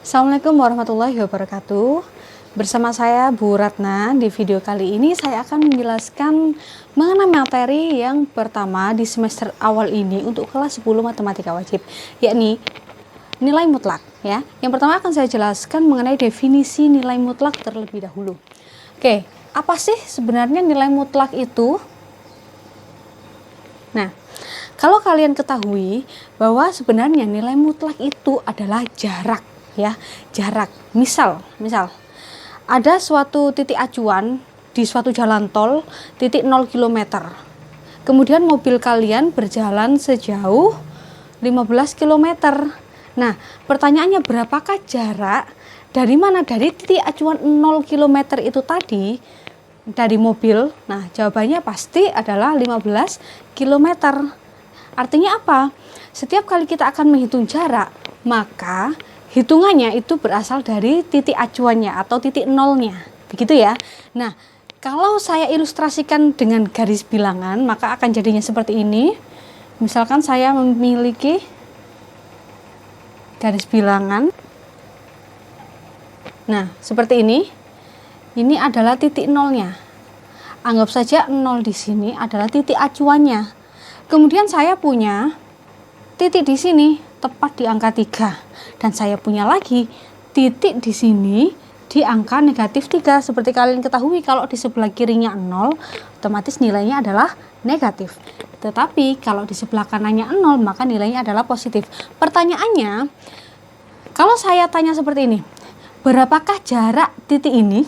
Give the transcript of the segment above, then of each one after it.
Assalamualaikum warahmatullahi wabarakatuh. Bersama saya Bu Ratna. Di video kali ini saya akan menjelaskan mengenai materi yang pertama di semester awal ini untuk kelas 10 matematika wajib, yakni nilai mutlak ya. Yang pertama akan saya jelaskan mengenai definisi nilai mutlak terlebih dahulu. Oke, apa sih sebenarnya nilai mutlak itu? Nah, kalau kalian ketahui bahwa sebenarnya nilai mutlak itu adalah jarak ya, jarak. Misal ada suatu titik acuan di suatu jalan tol, titik 0 km. Kemudian mobil kalian berjalan sejauh 15 km. Nah, pertanyaannya berapakah jarak dari mana dari titik acuan 0 km itu tadi dari mobil? Nah, jawabannya pasti adalah 15 km. Artinya apa? Setiap kali kita akan menghitung jarak, maka hitungannya itu berasal dari titik acuannya atau titik nolnya, begitu ya. Nah, kalau saya ilustrasikan dengan garis bilangan, maka akan jadinya seperti ini. Misalkan saya memiliki garis bilangan. Nah, seperti ini. Ini adalah titik nolnya. Anggap saja 0 di sini adalah titik acuannya. Kemudian saya punya titik di sini tepat di angka 3. Dan saya punya lagi titik di sini di angka negatif 3. Seperti kalian ketahui, kalau di sebelah kirinya 0, otomatis nilainya adalah negatif. Tetapi kalau di sebelah kanannya 0, maka nilainya adalah positif. Pertanyaannya, kalau saya tanya seperti ini, berapakah jarak titik ini?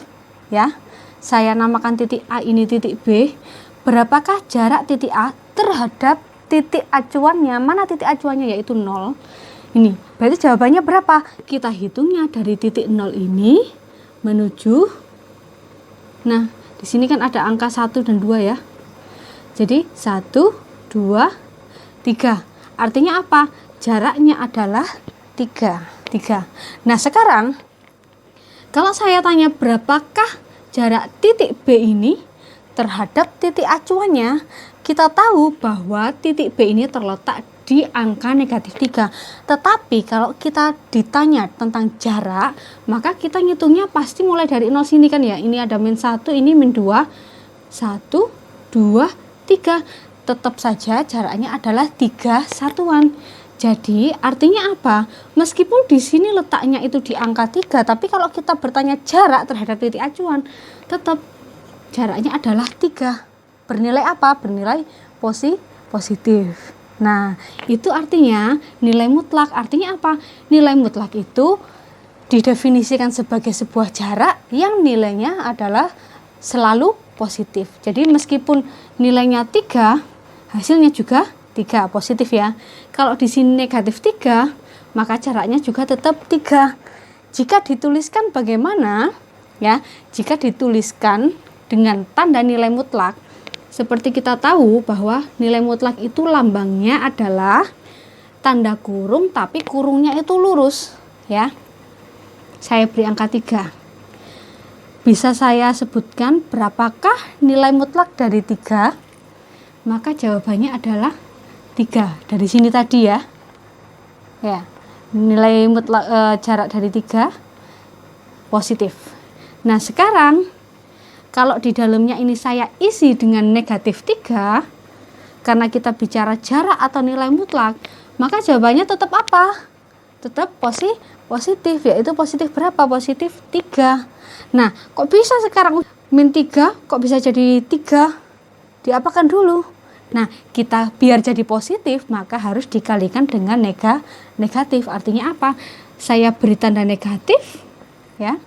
Ya, saya namakan titik A ini titik B. Berapakah jarak titik A terhadap titik acuannya? Mana titik acuannya? Yaitu 0. Ini, berarti jawabannya berapa? Kita hitungnya dari titik 0 ini menuju, nah, di sini kan ada angka 1 dan 2 ya. Jadi 1, 2, 3. Artinya apa? Jaraknya adalah 3. Nah, sekarang kalau saya tanya berapakah jarak titik B ini terhadap titik acuannya, kita tahu bahwa titik B ini terletak di angka negatif 3. Tetapi kalau kita ditanya tentang jarak, maka kita ngitungnya pasti mulai dari 0 sini kan ya. Ini ada min 1, ini min 2. 1, 2, 3. Tetap saja jaraknya adalah 3 satuan. Jadi artinya apa? Meskipun di sini letaknya itu di angka 3, tapi kalau kita bertanya jarak terhadap titik acuan, tetap jaraknya adalah 3. Bernilai apa? Bernilai positif. Nah, itu artinya nilai mutlak. Artinya apa? Nilai mutlak itu didefinisikan sebagai sebuah jarak yang nilainya adalah selalu positif. Jadi meskipun nilainya 3, hasilnya juga 3, positif ya. Kalau di sini negatif 3, maka jaraknya juga tetap 3. Jika dituliskan bagaimana? Ya, jika dituliskan dengan tanda nilai mutlak, seperti kita tahu bahwa nilai mutlak itu lambangnya adalah tanda kurung, tapi kurungnya itu lurus ya. Saya beri angka 3. Bisa saya sebutkan berapakah nilai mutlak dari 3? Maka jawabannya adalah 3. Dari sini tadi ya. Ya. Nilai mutlak jarak dari 3 positif. Nah, sekarang kalau di dalamnya ini saya isi dengan negatif 3, karena kita bicara jarak atau nilai mutlak, maka jawabannya tetap apa? Tetap positif, yaitu positif berapa? Positif 3. Nah, kok bisa sekarang min 3, kok bisa jadi 3? Diapakan dulu? Nah, kita biar jadi positif, maka harus dikalikan dengan negatif. Artinya apa? Saya beri tanda negatif, ya.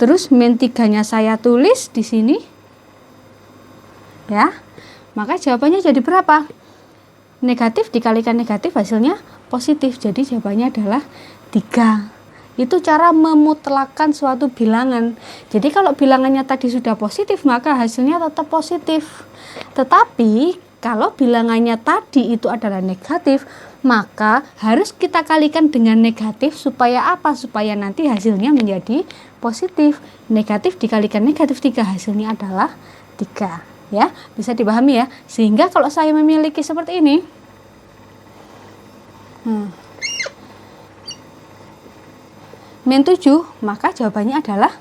Terus min 3-nya saya tulis di sini. Ya. Maka jawabannya jadi berapa? Negatif dikalikan negatif hasilnya positif. Jadi jawabannya adalah 3. Itu cara memutlakan suatu bilangan. Jadi kalau bilangannya tadi sudah positif, maka hasilnya tetap positif. Tetapi kalau bilangannya tadi itu adalah negatif, maka harus kita kalikan dengan negatif supaya apa? Supaya nanti hasilnya menjadi positif. Negatif dikalikan negatif 3, hasilnya adalah 3. Ya, bisa dipahami ya. Sehingga kalau saya memiliki seperti ini, min 7, maka jawabannya adalah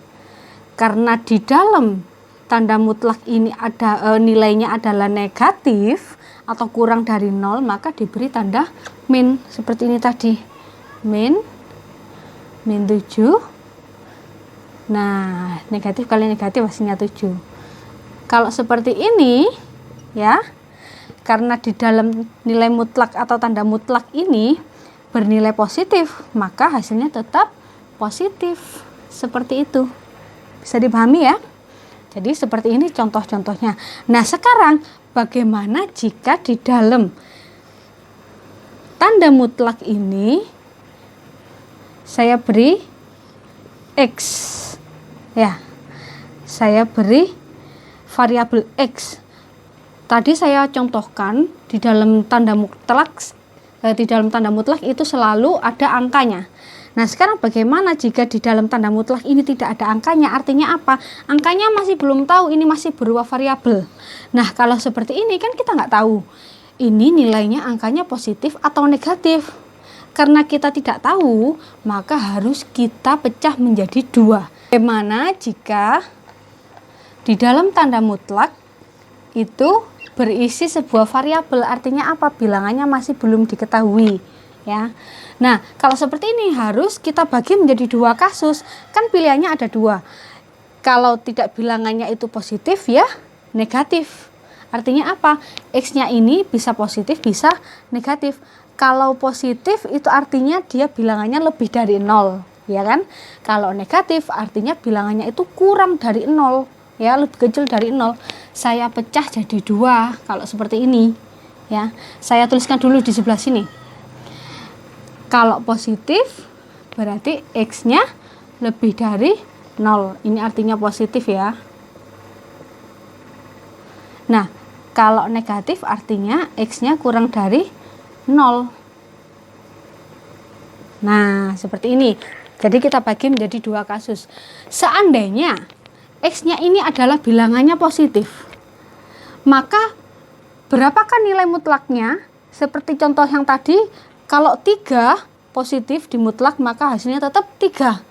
karena di dalam tanda mutlak ini ada nilainya adalah negatif atau kurang dari 0, maka diberi tanda min seperti ini tadi. Min 7. Nah, negatif kali negatif hasilnya 7. Kalau seperti ini ya, karena di dalam nilai mutlak atau tanda mutlak ini bernilai positif, maka hasilnya tetap positif. Seperti itu. Bisa dipahami ya? Jadi seperti ini contoh-contohnya. Nah, sekarang bagaimana jika di dalam tanda mutlak ini saya beri X? Ya, saya beri variabel X. Tadi saya contohkan di dalam tanda mutlak itu selalu ada angkanya. Nah, sekarang bagaimana jika di dalam tanda mutlak ini tidak ada angkanya? Artinya apa? Angkanya masih belum tahu, ini masih berupa variabel. Nah, kalau seperti ini kan kita nggak tahu ini nilainya angkanya positif atau negatif. Karena kita tidak tahu, maka harus kita pecah menjadi 2. Bagaimana jika di dalam tanda mutlak itu berisi sebuah variabel? Artinya apa? Bilangannya masih belum diketahui ya. Nah, kalau seperti ini harus kita bagi menjadi 2 kasus. Kan pilihannya ada 2. Kalau tidak bilangannya itu positif ya negatif. Artinya apa? X-nya ini bisa positif, bisa negatif. Kalau positif itu artinya dia bilangannya lebih dari 0, ya kan? Kalau negatif artinya bilangannya itu kurang dari 0, ya, lebih kecil dari 0. Saya pecah jadi 2 kalau seperti ini, ya. Saya tuliskan dulu di sebelah sini. Kalau positif berarti X-nya lebih dari 0. Ini artinya positif ya. Nah, kalau negatif artinya X-nya kurang dari 0. Nah, seperti ini. Jadi kita bagi menjadi 2 kasus. Seandainya X-nya ini adalah bilangannya positif, maka berapakah nilai mutlaknya? Seperti contoh yang tadi, kalau 3 positif di mutlak maka hasilnya tetap 3.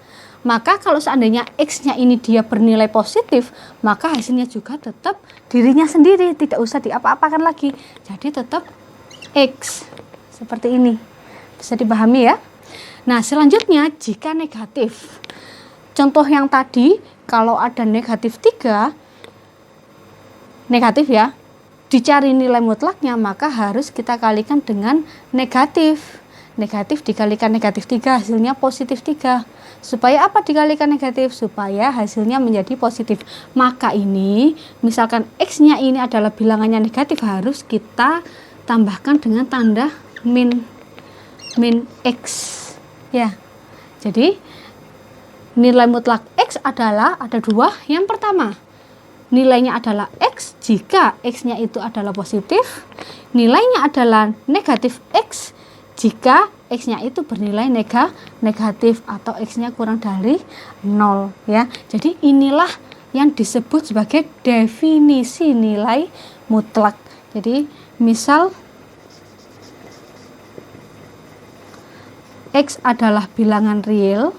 Maka kalau seandainya X-nya ini dia bernilai positif, maka hasilnya juga tetap dirinya sendiri, tidak usah diapa-apakan lagi. Jadi tetap X. Seperti ini. Bisa dipahami ya? Nah, selanjutnya jika negatif. Contoh yang tadi, kalau ada negatif 3, negatif ya, dicari nilai mutlaknya, maka harus kita kalikan dengan negatif. Negatif dikalikan negatif 3, hasilnya positif 3. Supaya apa dikalikan negatif? Supaya hasilnya menjadi positif. Maka ini, misalkan X-nya ini adalah bilangannya negatif, harus kita tambahkan dengan tanda min X. Ya, jadi nilai mutlak X adalah ada 2. Yang pertama, nilainya adalah X jika X-nya itu adalah positif. Nilainya adalah negatif X jika X-nya itu bernilai negatif atau X-nya kurang dari 0 ya. Jadi inilah yang disebut sebagai definisi nilai mutlak. Jadi misal X adalah bilangan real.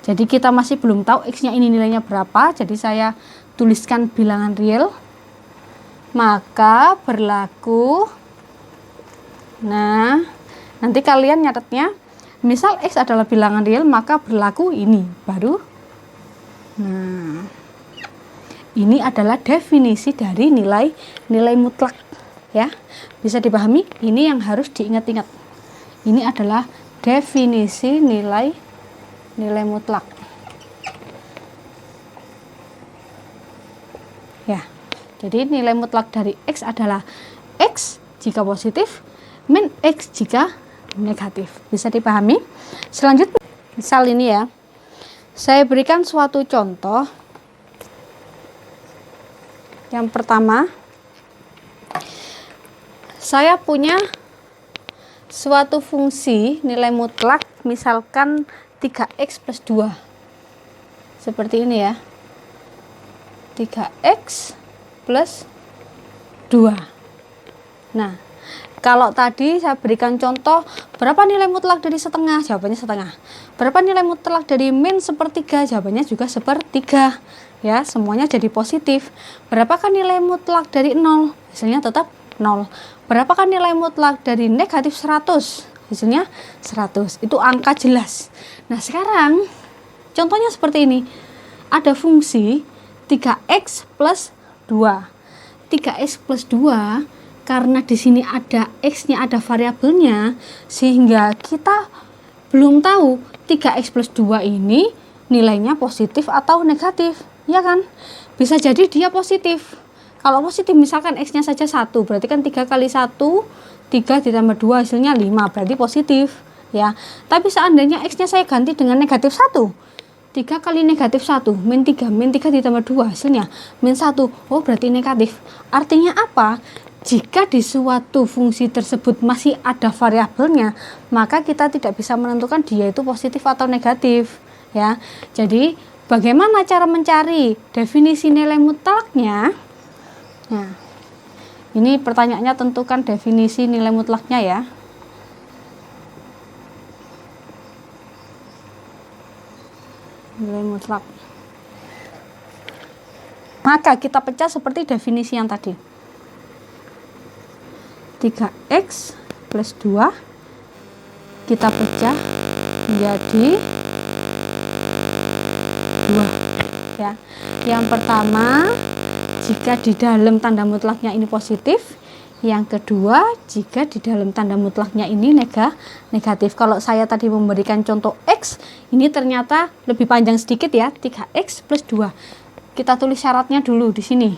Jadi kita masih belum tahu X-nya ini nilainya berapa. Jadi saya tuliskan bilangan real. Maka berlaku. Nah, nanti kalian nyatetnya, misal X adalah bilangan real, maka berlaku ini baru. Nah, ini adalah definisi dari nilai mutlak ya. Bisa dipahami? Ini yang harus diingat-ingat. Ini adalah definisi nilai mutlak. Ya. Jadi nilai mutlak dari X adalah X jika positif min X jika negatif. Bisa dipahami? Selanjutnya, misal ini ya. Saya berikan suatu contoh. Yang pertama, saya punya suatu fungsi nilai mutlak, misalkan 3X plus 2. Seperti ini ya. 3X plus 2. Nah, Kalau tadi saya berikan contoh, berapa nilai mutlak dari setengah? Jawabannya setengah. Berapa nilai mutlak dari min sepertiga? Jawabannya juga sepertiga. Ya, semuanya jadi positif. Berapakah nilai mutlak dari 0? Hasilnya tetap 0. Berapakah nilai mutlak dari negatif 100? Hasilnya 100. Itu angka jelas. Nah, sekarang contohnya seperti ini. Ada fungsi 3x plus 2. 3x plus 2, karena di sini ada x-nya, ada variabelnya, sehingga kita belum tahu 3x plus 2 ini nilainya positif atau negatif, ya kan? Bisa jadi dia positif. Kalau positif misalkan x-nya saja 1, berarti kan 3 kali 1, 3 ditambah 2 hasilnya 5, berarti positif, ya. Tapi seandainya x-nya saya ganti dengan negatif 1, 3 kali negatif 1, min 3 ditambah 2 hasilnya min 1, oh berarti negatif. Artinya apa? Jika di suatu fungsi tersebut masih ada variabelnya, maka kita tidak bisa menentukan dia itu positif atau negatif, ya. Jadi bagaimana cara mencari definisi nilai mutlaknya? Nah, ini pertanyaannya, tentukan definisi nilai mutlaknya ya. Nilai mutlak. Maka kita pecah seperti definisi yang tadi. 3x plus 2 kita pecah menjadi 2, ya. Yang pertama, jika di dalam tanda mutlaknya ini positif. Yang kedua, jika di dalam tanda mutlaknya ini negatif. Kalau saya tadi memberikan contoh x, ini ternyata lebih panjang sedikit ya, 3x plus 2. Kita tulis syaratnya dulu di sini.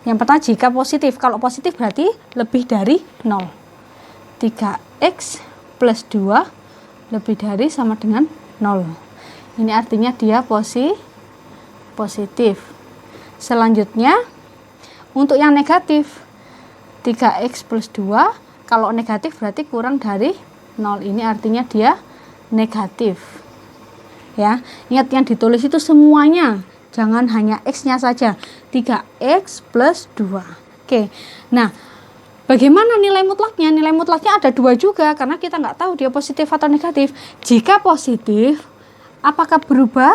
Yang pertama, jika positif. Kalau positif berarti lebih dari 0. 3x plus 2 lebih dari sama dengan 0. Ini artinya dia positif. Selanjutnya, untuk yang negatif, 3x plus 2, kalau negatif berarti kurang dari 0. Ini artinya dia negatif. Ya, ingat yang ditulis itu semuanya. Jangan hanya x-nya saja. 3x plus 2. Oke. Nah, bagaimana nilai mutlaknya? Nilai mutlaknya ada 2 juga, karena kita nggak tahu dia positif atau negatif. Jika positif, apakah berubah?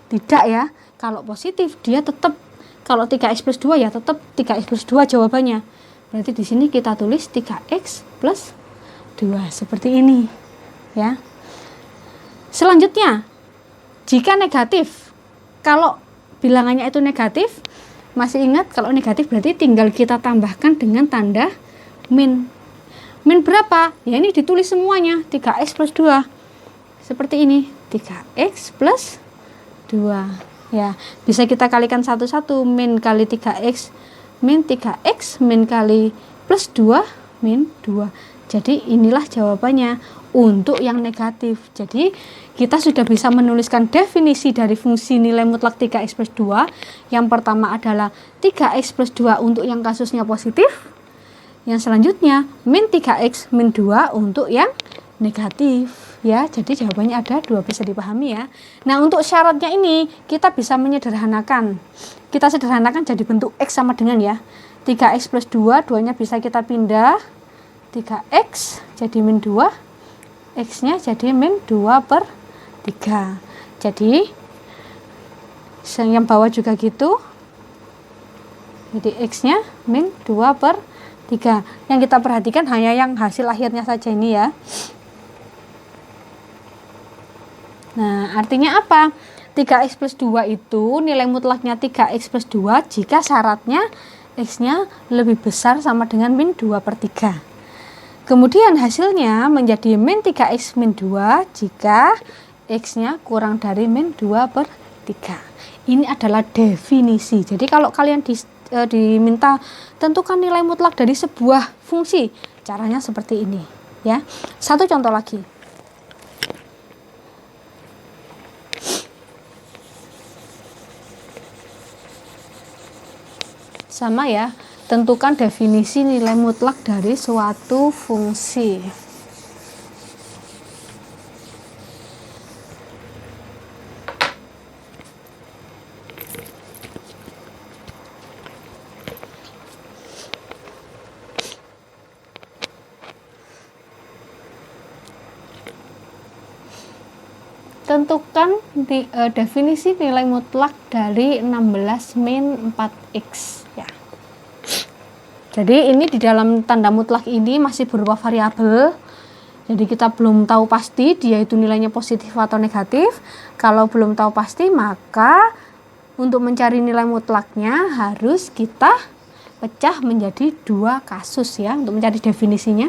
Tidak ya. Kalau positif, dia tetap. Kalau 3x plus 2 ya tetap 3x plus 2 jawabannya. Berarti di sini kita tulis 3x plus 2 seperti ini, ya. Selanjutnya, jika negatif, kalau bilangannya itu negatif, masih ingat kalau negatif berarti tinggal kita tambahkan dengan tanda min. Min berapa? Ya ini ditulis semuanya, 3x plus 2. Seperti ini, 3x plus 2. Ya, bisa kita kalikan satu-satu, min kali 3x, min 3x, min kali plus 2, min 2. Jadi inilah jawabannya untuk yang negatif. Jadi kita sudah bisa menuliskan definisi dari fungsi nilai mutlak 3x plus 2. Yang pertama adalah 3x plus 2 untuk yang kasusnya positif. Yang selanjutnya min 3x min 2 untuk yang negatif. Ya, jadi jawabannya ada 2, bisa dipahami ya. Nah, untuk syaratnya ini kita bisa menyederhanakan. Kita sederhanakan jadi bentuk x sama dengan ya. 3x plus 2, 2-nya bisa kita pindah. 3x jadi min 2. X-nya jadi min 2 per 3. Jadi yang bawah juga gitu. Jadi X-nya min 2 per 3. Yang kita perhatikan hanya yang hasil akhirnya saja ini ya. Nah, artinya apa? 3x plus 2 itu nilai mutlaknya 3x plus 2 jika syaratnya X-nya lebih besar sama dengan min 2 per 3. Kemudian hasilnya menjadi min 3x min 2 jika X-nya kurang dari min 2 per 3. Ini adalah definisi. Jadi kalau kalian diminta tentukan nilai mutlak dari sebuah fungsi, caranya seperti ini ya. Satu contoh lagi. Sama ya, tentukan definisi nilai mutlak dari suatu fungsi. Tentukan definisi nilai mutlak dari 16 min 4x ya. Jadi ini di dalam tanda mutlak ini masih berupa variabel. Jadi kita belum tahu pasti dia itu nilainya positif atau negatif. Kalau belum tahu pasti, maka untuk mencari nilai mutlaknya harus kita pecah menjadi 2 kasus ya untuk mencari definisinya.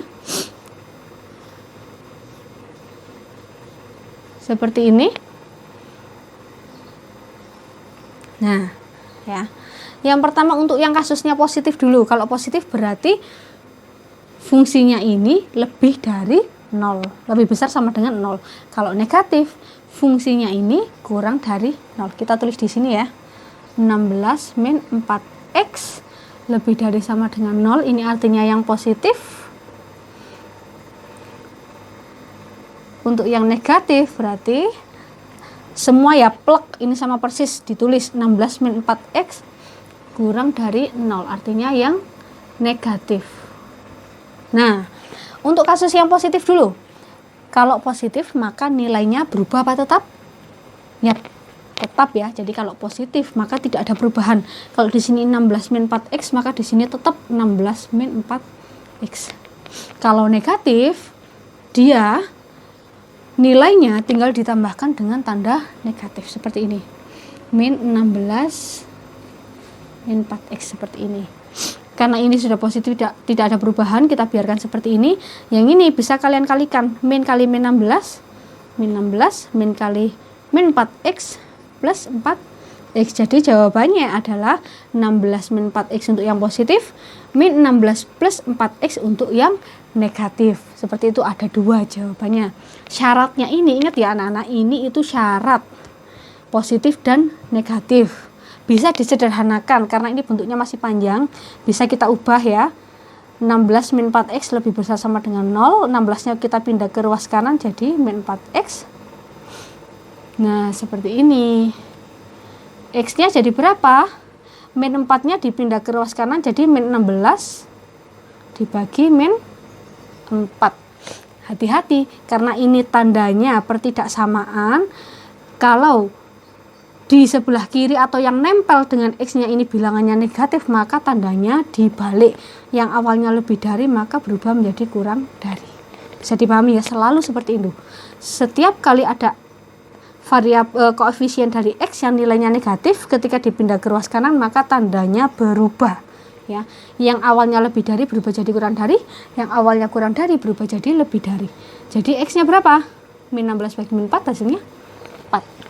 Seperti ini. Nah, ya. Yang pertama untuk yang kasusnya positif dulu. Kalau positif berarti fungsinya ini lebih dari 0, lebih besar sama dengan 0. Kalau negatif, fungsinya ini kurang dari 0. Kita tulis di sini ya. 16 min 4x lebih dari sama dengan 0. Ini artinya yang positif. Untuk yang negatif berarti semua ya plek ini sama persis ditulis 16 min 4x kurang dari 0, artinya yang negatif. Nah, untuk kasus yang positif dulu. Kalau positif maka nilainya berubah apa tetap? Ya, tetap ya. Jadi kalau positif maka tidak ada perubahan. Kalau di sini 16 min 4x maka di sini tetap 16 min 4x. Kalau negatif dia nilainya tinggal ditambahkan dengan tanda negatif seperti ini. Min 16 min 4x seperti ini. Karena ini sudah positif, tidak ada perubahan, kita biarkan seperti ini. Yang ini bisa kalian kalikan, min kali min 16, min kali min 4x plus 4x. Jadi jawabannya adalah 16 min 4x untuk yang positif, min 16 plus 4x untuk yang negatif. Seperti itu, ada 2 jawabannya. Syaratnya ini, ingat ya anak-anak, ini itu syarat positif dan negatif. Bisa disederhanakan karena ini bentuknya masih panjang, bisa kita ubah ya. 16 min 4x lebih besar sama dengan 0, 16 nya kita pindah ke ruas kanan jadi min 4x. Nah seperti ini. X nya jadi berapa? Min 4 nya dipindah ke ruas kanan jadi min 16 dibagi min 4. Hati-hati karena ini tandanya pertidaksamaan. Kalau di sebelah kiri atau yang nempel dengan X-nya ini bilangannya negatif, maka tandanya dibalik. Yang awalnya lebih dari maka berubah menjadi kurang dari. Bisa dipahami ya, selalu seperti itu. Setiap kali ada variabel koefisien dari X yang nilainya negatif, ketika dipindah ke ruas kanan maka tandanya berubah. Ya, yang awalnya lebih dari berubah jadi kurang dari, yang awalnya kurang dari berubah jadi lebih dari. Jadi X-nya berapa? Min 16 bagi min 4 hasilnya 4.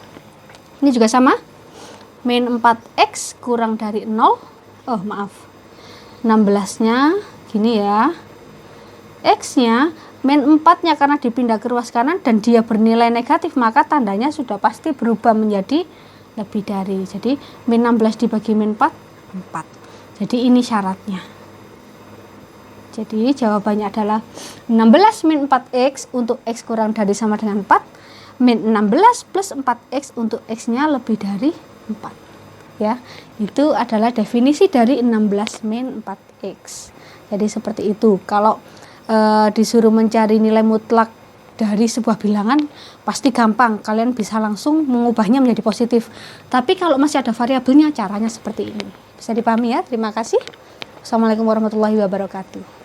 Ini juga sama, min 4x kurang dari 0, oh maaf, 16 nya gini ya, x nya min 4 nya karena dipindah ke ruas kanan dan dia bernilai negatif, maka tandanya sudah pasti berubah menjadi lebih dari. Jadi min 16 dibagi min 4, 4. Jadi ini syaratnya. Jadi jawabannya adalah 16 min 4x untuk x kurang dari sama dengan 4, min 16 plus 4x untuk x-nya lebih dari 4. Ya, itu adalah definisi dari 16 min 4x. Jadi seperti itu. Kalau disuruh mencari nilai mutlak dari sebuah bilangan pasti gampang, kalian bisa langsung mengubahnya menjadi positif. Tapi kalau masih ada variabelnya, caranya seperti ini. Bisa dipahami ya? Terima kasih. Assalamualaikum warahmatullahi wabarakatuh.